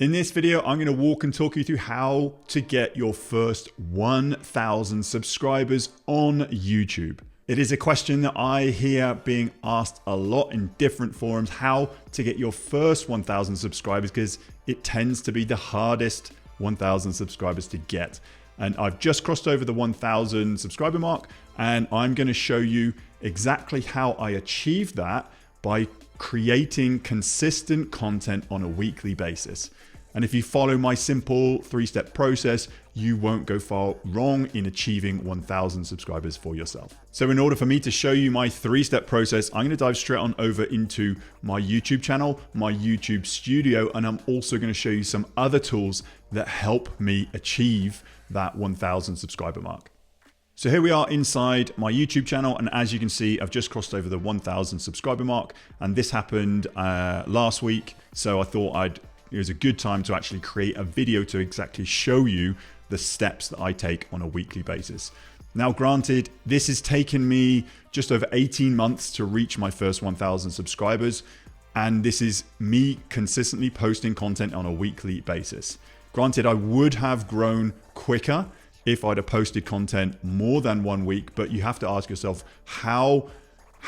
In this video, I'm going to walk and talk you through how to get your first 1,000 subscribers on YouTube. It is a question that I hear being asked a lot in different forums, how to get your first 1,000 subscribers, because it tends to be the hardest 1,000 subscribers to get. And I've just crossed over the 1,000 subscriber mark, and I'm going to show you exactly how I achieved that by creating consistent content on a weekly basis. And if you follow my simple 3-step process, you won't go far wrong in achieving 1,000 subscribers for yourself. So in order for me to show you my 3-step process, I'm going to dive straight on over into my YouTube channel, my YouTube studio, and I'm also going to show you some other tools that help me achieve that 1,000 subscriber mark. So here we are inside my YouTube channel, and as you can see, I've just crossed over the 1,000 subscriber mark, and this happened last week. So I thought it was a good time to actually create a video to exactly show you the steps that I take on a weekly basis. Now, granted, this has taken me just over 18 months to reach my first 1,000 subscribers, and this is me consistently posting content on a weekly basis. Granted, I would have grown quicker if I'd have posted content more than 1 week, but you have to ask yourself, how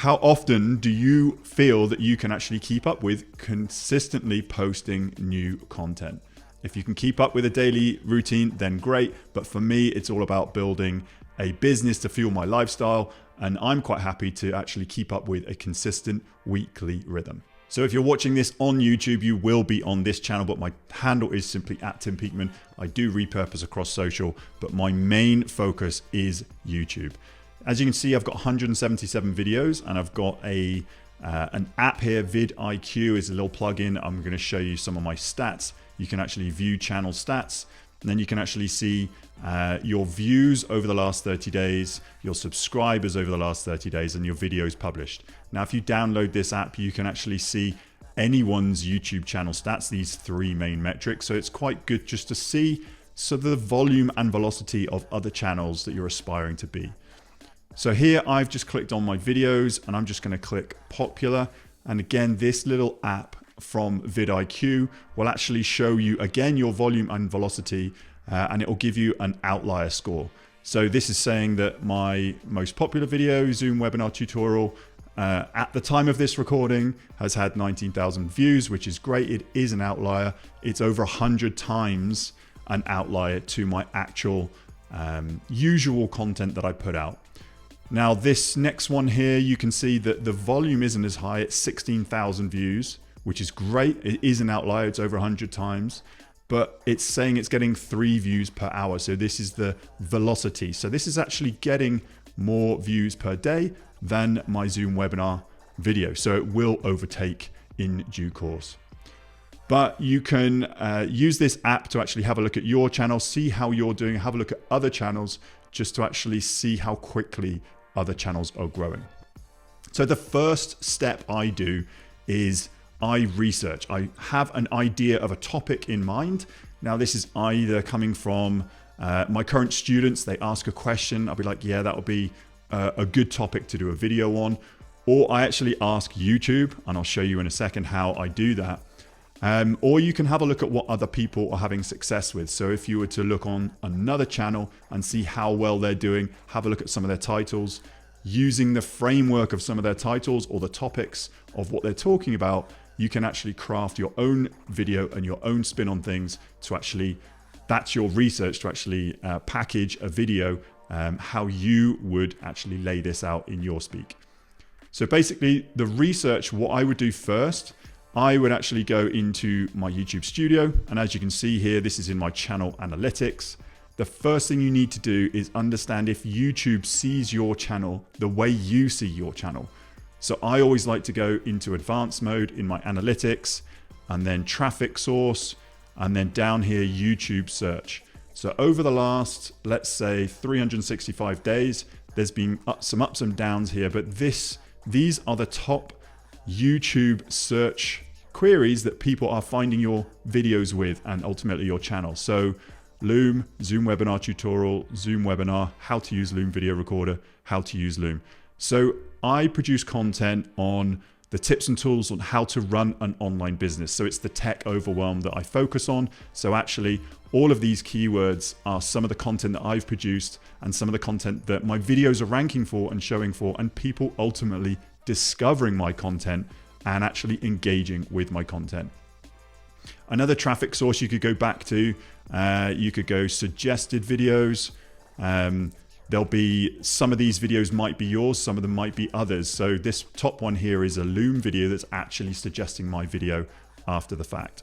often do you feel that you can actually keep up with consistently posting new content? If you can keep up with a daily routine, then great. But for me, it's all about building a business to fuel my lifestyle. And I'm quite happy to actually keep up with a consistent weekly rhythm. So if you're watching this on YouTube, you will be on this channel, but my handle is simply @TimPeakman. I do repurpose across social, but my main focus is YouTube. As you can see, I've got 177 videos, and I've got an app here. vidIQ is a little plugin. I'm going to show you some of my stats. You can actually view channel stats, and then you can actually see your views over the last 30 days, your subscribers over the last 30 days, and your videos published. Now, if you download this app, you can actually see anyone's YouTube channel stats, these 3 main metrics. So it's quite good just to see the volume and velocity of other channels that you're aspiring to be. So here I've just clicked on my videos, and I'm just going to click popular. And again, this little app from vidIQ will actually show you again your volume and velocity, and it will give you an outlier score. So this is saying that my most popular video, Zoom webinar tutorial, at the time of this recording has had 19,000 views, which is great. It is an outlier. It's over 100 times an outlier to my actual usual content that I put out. Now, this next one here, you can see that the volume isn't as high. It's 16,000 views, which is great. It is an outlier. It's over 100 times, but it's saying it's getting 3 views per hour. So this is the velocity. So this is actually getting more views per day than my Zoom webinar video. So it will overtake in due course. But you can use this app to actually have a look at your channel, see how you're doing, have a look at other channels, just to actually see how quickly other channels are growing. So the first step I do is I research. I have an idea of a topic in mind. Now, this is either coming from my current students. They ask a question. I'll be like, yeah, that would be a good topic to do a video on. Or I actually ask YouTube, and I'll show you in a second how I do that. Or you can have a look at what other people are having success with. So if you were to look on another channel and see how well they're doing, have a look at some of their titles, using the framework of some of their titles or the topics of what they're talking about, you can actually craft your own video and your own spin on things to actually, that's your research to actually package a video, how you would actually lay this out in your speak. So basically the research, what I would do first, I would actually go into my YouTube studio, and as you can see here, this is in my channel analytics. The first thing you need to do is understand if YouTube sees your channel the way you see your channel. So I always like to go into advanced mode in my analytics, and then traffic source, and then down here, YouTube search. So over the last, let's say 365 days, there's been some ups and downs here, but these are the top YouTube search queries that people are finding your videos with, and ultimately your channel. So Loom, Zoom webinar tutorial, Zoom webinar, how to use Loom video recorder, how to use Loom. So I produce content on the tips and tools on how to run an online business. So it's the tech overwhelm that I focus on. So actually all of these keywords are some of the content that I've produced and some of the content that my videos are ranking for and showing for, and people ultimately discovering my content and actually engaging with my content. Another traffic source you could go back to, you could go suggested videos. There'll be some of these videos might be yours, some of them might be others. So this top one here is a Loom video that's actually suggesting my video after the fact.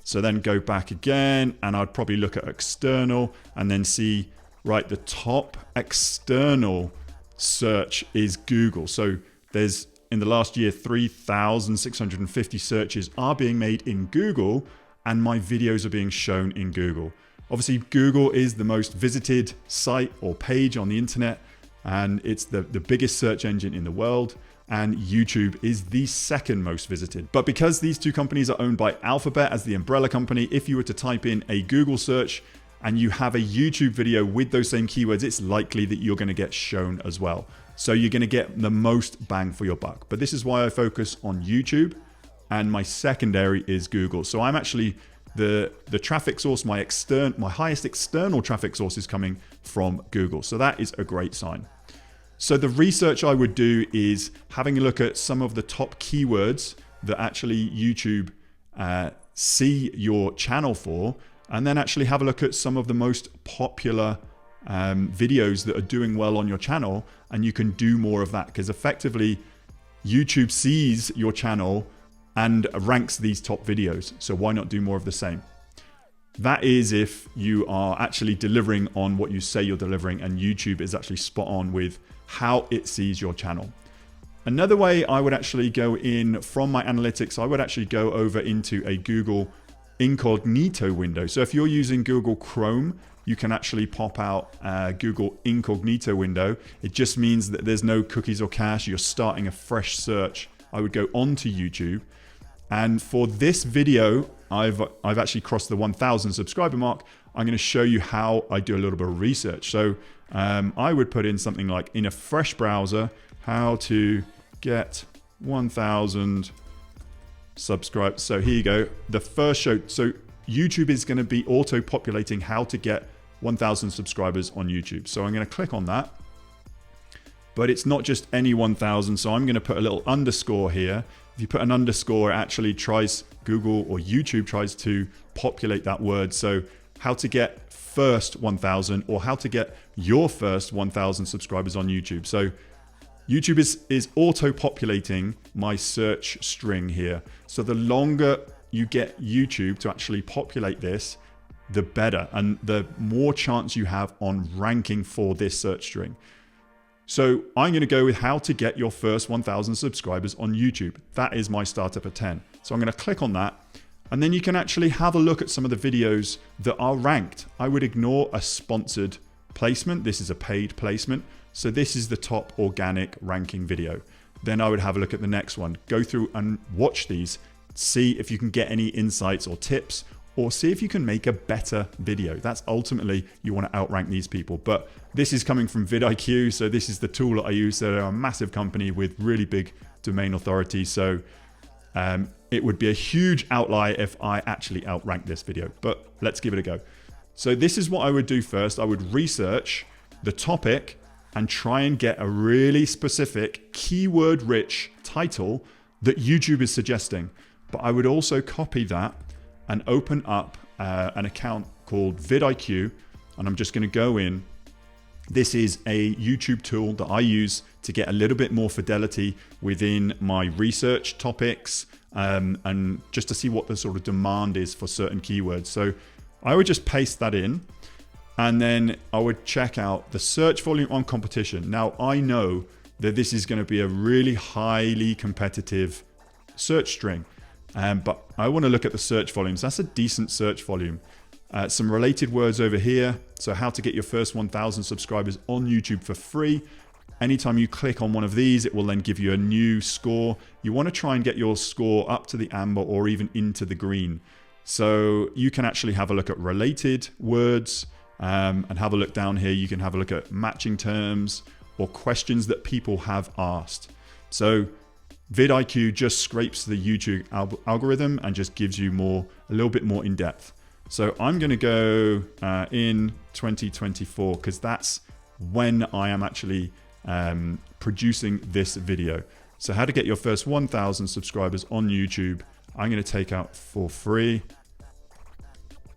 So then go back again, and I'd probably look at external and then see, right, the top external search is Google. So there's, in the last year, 3,650 searches are being made in Google, and my videos are being shown in Google. Obviously, Google is the most visited site or page on the internet, and it's the biggest search engine in the world, and YouTube is the second most visited. But because these two companies are owned by Alphabet as the umbrella company, if you were to type in a Google search and you have a YouTube video with those same keywords, it's likely that you're going to get shown as well. So you're going to get the most bang for your buck. But this is why I focus on YouTube, and my secondary is Google. So I'm actually the traffic source, my highest external traffic source is coming from Google. So that is a great sign. So the research I would do is having a look at some of the top keywords that actually YouTube see your channel for, and then actually have a look at some of the most popular videos that are doing well on your channel, and you can do more of that, because effectively YouTube sees your channel and ranks these top videos. So why not do more of the same? That is if you are actually delivering on what you say you're delivering, and YouTube is actually spot on with how it sees your channel. Another way I would actually go in from my analytics, I would actually go over into a Google incognito window. So if you're using Google Chrome, you can actually pop out a Google incognito window. It just means that there's no cookies or cache. You're starting a fresh search. I would go onto YouTube. And for this video, I've actually crossed the 1,000 subscriber mark. I'm going to show you how I do a little bit of research. So I would put in something like, in a fresh browser, how to get 1,000 subscribers. So here you go. The first show. So YouTube is going to be auto-populating how to get 1,000 subscribers on YouTube. So I'm going to click on that. But it's not just any 1,000. So I'm going to put a little underscore here. If you put an underscore, it actually tries, Google or YouTube tries to populate that word. So how to get first 1,000, or how to get your first 1,000 subscribers on YouTube. So YouTube is auto-populating my search string here. So the longer you get YouTube to actually populate this, the better, and the more chance you have on ranking for this search string. So I'm going to go with how to get your first 1,000 subscribers on YouTube. That is my startup at 10. So I'm going to click on that. And then you can actually have a look at some of the videos that are ranked. I would ignore a sponsored placement. This is a paid placement. So this is the top organic ranking video. Then I would have a look at the next one. Go through and watch these. See if you can get any insights or tips, or see if you can make a better video. That's ultimately, you want to outrank these people. But this is coming from vidIQ. So this is the tool that I use. So they're a massive company with really big domain authority. So it would be a huge outlier if I actually outrank this video, but let's give it a go. So this is what I would do first. I would research the topic and try and get a really specific keyword rich title that YouTube is suggesting. But I would also copy that and open up an account called vidIQ, and I'm just going to go in. This is a YouTube tool that I use to get a little bit more fidelity within my research topics, and just to see what the sort of demand is for certain keywords. So I would just paste that in, and then I would check out the search volume on competition. Now I know that this is going to be a really highly competitive search string. But I want to look at the search volumes. That's a decent search volume. Some related words over here. So how to get your first 1,000 subscribers on YouTube for free. Anytime you click on one of these, it will then give you a new score. You want to try and get your score up to the amber or even into the green. So you can actually have a look at related words and have a look down here. You can have a look at matching terms or questions that people have asked. So vidIQ just scrapes the YouTube algorithm and just gives you a little bit more in depth. So I'm going to go in 2024 because that's when I am actually producing this video. So how to get your first 1,000 subscribers on YouTube. I'm going to take out for free.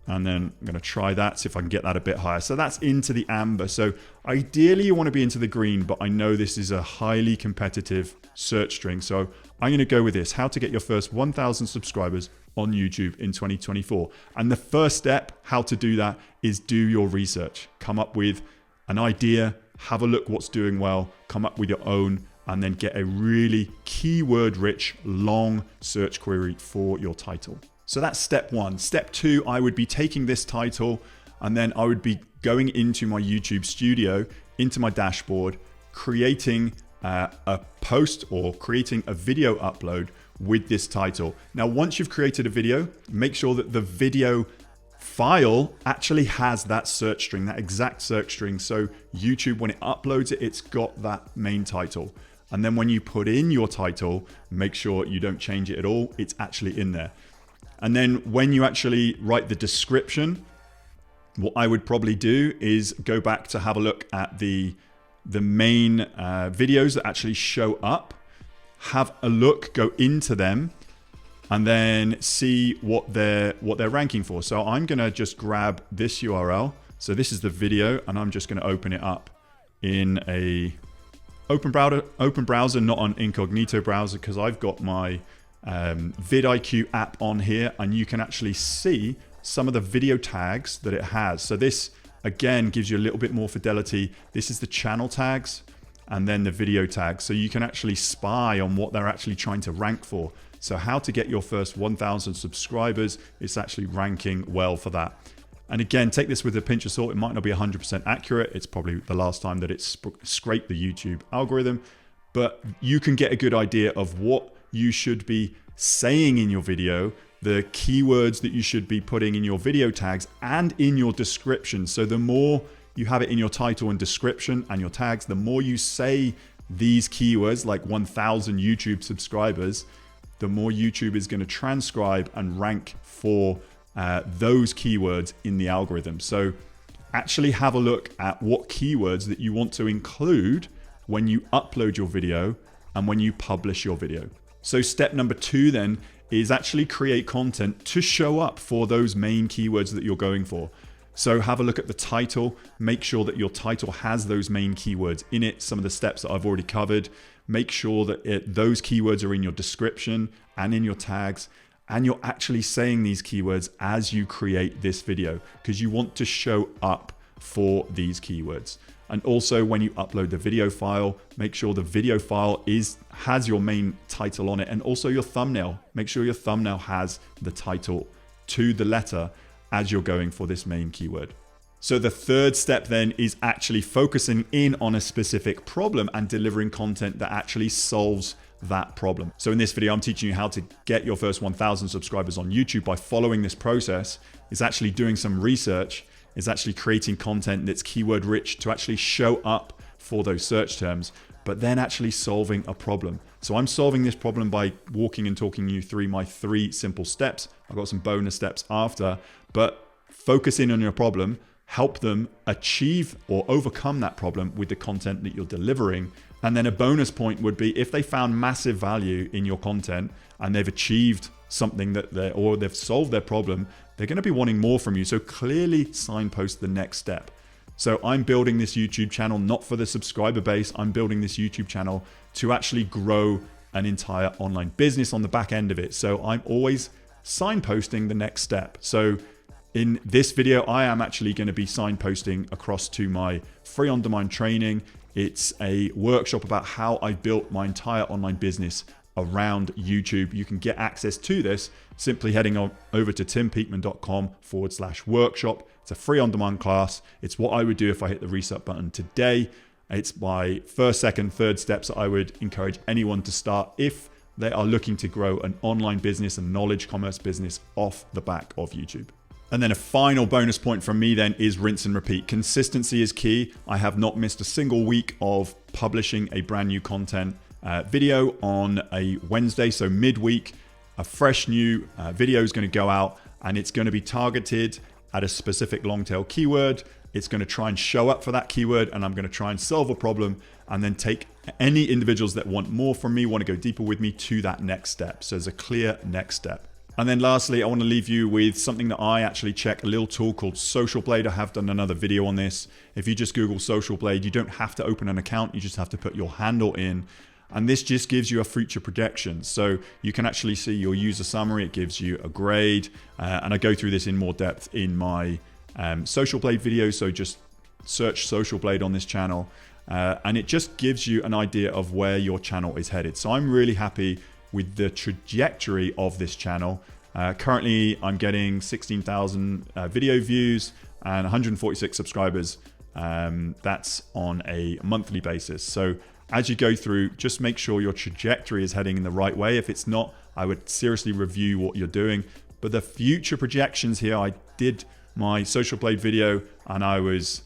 And then I'm going to try that, see if I can get that a bit higher. So that's into the amber. So ideally you want to be into the green, but I know this is a highly competitive search string. So I'm going to go with this, how to get your first 1,000 subscribers on YouTube in 2024. And the first step, how to do that, is do your research. Come up with an idea, have a look what's doing well, come up with your own, and then get a really keyword-rich, long search query for your title. So that's step one. Step two, I would be taking this title and then I would be going into my YouTube studio, into my dashboard, creating a post or creating a video upload with this title. Now, once you've created a video, make sure that the video file actually has that search string, that exact search string. So YouTube, when it uploads it, it's got that main title. And then when you put in your title, make sure you don't change it at all. It's actually in there. And then when you actually write the description, what I would probably do is go back to have a look at the main videos that actually show up, have a look, go into them, and then see what they're ranking for. So I'm gonna just grab this URL. So this is the video, and I'm just gonna open it up in a open browser, not an incognito browser, because I've got my vidIQ app on here, and you can actually see some of the video tags that it has. So this again gives you a little bit more fidelity. This is the channel tags and then the video tags. So you can actually spy on what they're actually trying to rank for. So how to get your first 1,000 subscribers, it's actually ranking well for that. And again, take this with a pinch of salt. It might not be 100% accurate. It's probably the last time that it's scraped the YouTube algorithm, but you can get a good idea of what you should be saying in your video, the keywords that you should be putting in your video tags and in your description. So the more you have it in your title and description and your tags, the more you say these keywords, like 1,000 YouTube subscribers, the more YouTube is going to transcribe and rank for those keywords in the algorithm. So actually have a look at what keywords that you want to include when you upload your video and when you publish your video. So step number two then is actually create content to show up for those main keywords that you're going for. So have a look at the title, make sure that your title has those main keywords in it, some of the steps that I've already covered. Make sure that those keywords are in your description and in your tags, and you're actually saying these keywords as you create this video, because you want to show up for these keywords. And also when you upload the video file, make sure the video file has your main title on it, and also your thumbnail. Make sure your thumbnail has the title to the letter as you're going for this main keyword. So the third step then is actually focusing in on a specific problem and delivering content that actually solves that problem. So in this video, I'm teaching you how to get your first 1,000 subscribers on YouTube by following this process. It's actually doing some research. It's actually creating content that's keyword rich to actually show up for those search terms, but then actually solving a problem. So I'm solving this problem by walking and talking you through my 3 simple steps. I've got some bonus steps after, but focus in on your problem, help them achieve or overcome that problem with the content that you're delivering. And then a bonus point would be if they found massive value in your content and they've achieved something or they've solved their problem, they're going to be wanting more from you. So clearly signpost the next step. So I'm building this YouTube channel not for the subscriber base. I'm building this YouTube channel to actually grow an entire online business on the back end of it. So I'm always signposting the next step. So in this video, I am actually going to be signposting across to my free on-demand training. It's a workshop about how I built my entire online business around YouTube. You can get access to this simply heading over to timpeakman.com/workshop. It's a free on-demand class. It's what I would do if I hit the reset button today. It's my first, second, third steps that I would encourage anyone to start if they are looking to grow an online business and knowledge commerce business off the back of YouTube. And then a final bonus point from me then is rinse and repeat. Consistency is key. I have not missed a single week of publishing a brand new content video on a Wednesday. So midweek, a fresh new video is going to go out, and it's going to be targeted at a specific long tail keyword. It's going to try and show up for that keyword, and I'm going to try and solve a problem and then take any individuals that want more from me, want to go deeper with me, to that next step. So there's a clear next step. And then lastly, I want to leave you with something that I actually check, a little tool called Social Blade. I have done another video on this. If you just Google Social Blade, you don't have to open an account. You just have to put your handle in. And this just gives you a future projection. So you can actually see your user summary. It gives you a grade. And I go through this in more depth in my Social Blade video. So just search Social Blade on this channel. And it just gives you an idea of where your channel is headed. So I'm really happy with the trajectory of this channel. Currently, I'm getting 16,000 video views and 146 subscribers. That's on a monthly basis. So as you go through, just make sure your trajectory is heading in the right way. If it's not, I would seriously review what you're doing. But the future projections here, I did my Social Blade video and I was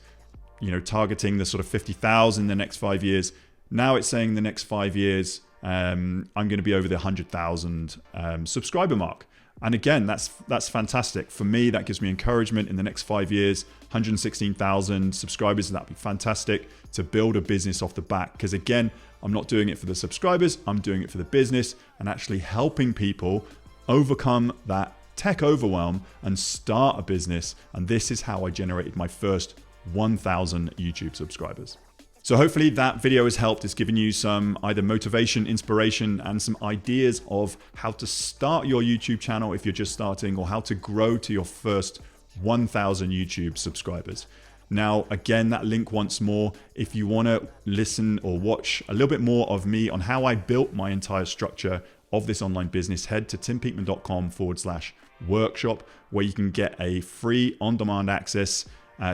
targeting the sort of 50,000 in the next 5 years. Now it's saying the next 5 years, I'm going to be over the 100,000 subscriber mark. And again, that's fantastic. For me, that gives me encouragement in the next 5 years, 116,000 subscribers. That'd be fantastic to build a business off the back. Because again, I'm not doing it for the subscribers. I'm doing it for the business and actually helping people overcome that tech overwhelm and start a business. And this is how I generated my first 1,000 YouTube subscribers. So hopefully that video has helped. It's given you some either motivation, inspiration, and some ideas of how to start your YouTube channel if you're just starting, or how to grow to your first 1,000 YouTube subscribers. Now, again, that link once more, if you want to listen or watch a little bit more of me on how I built my entire structure of this online business, head to timpeakman.com/workshop, where you can get a free on-demand access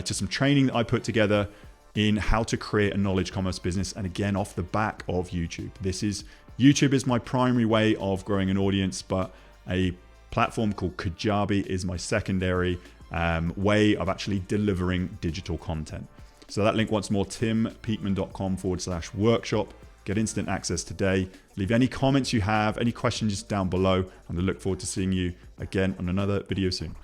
to some training that I put together in how to create a knowledge commerce business. And again, off the back of YouTube. YouTube is my primary way of growing an audience, but a platform called Kajabi is my secondary way of actually delivering digital content. So that link once more, timpeakman.com/workshop. Get instant access today. Leave any comments you have, any questions down below, and I look forward to seeing you again on another video soon.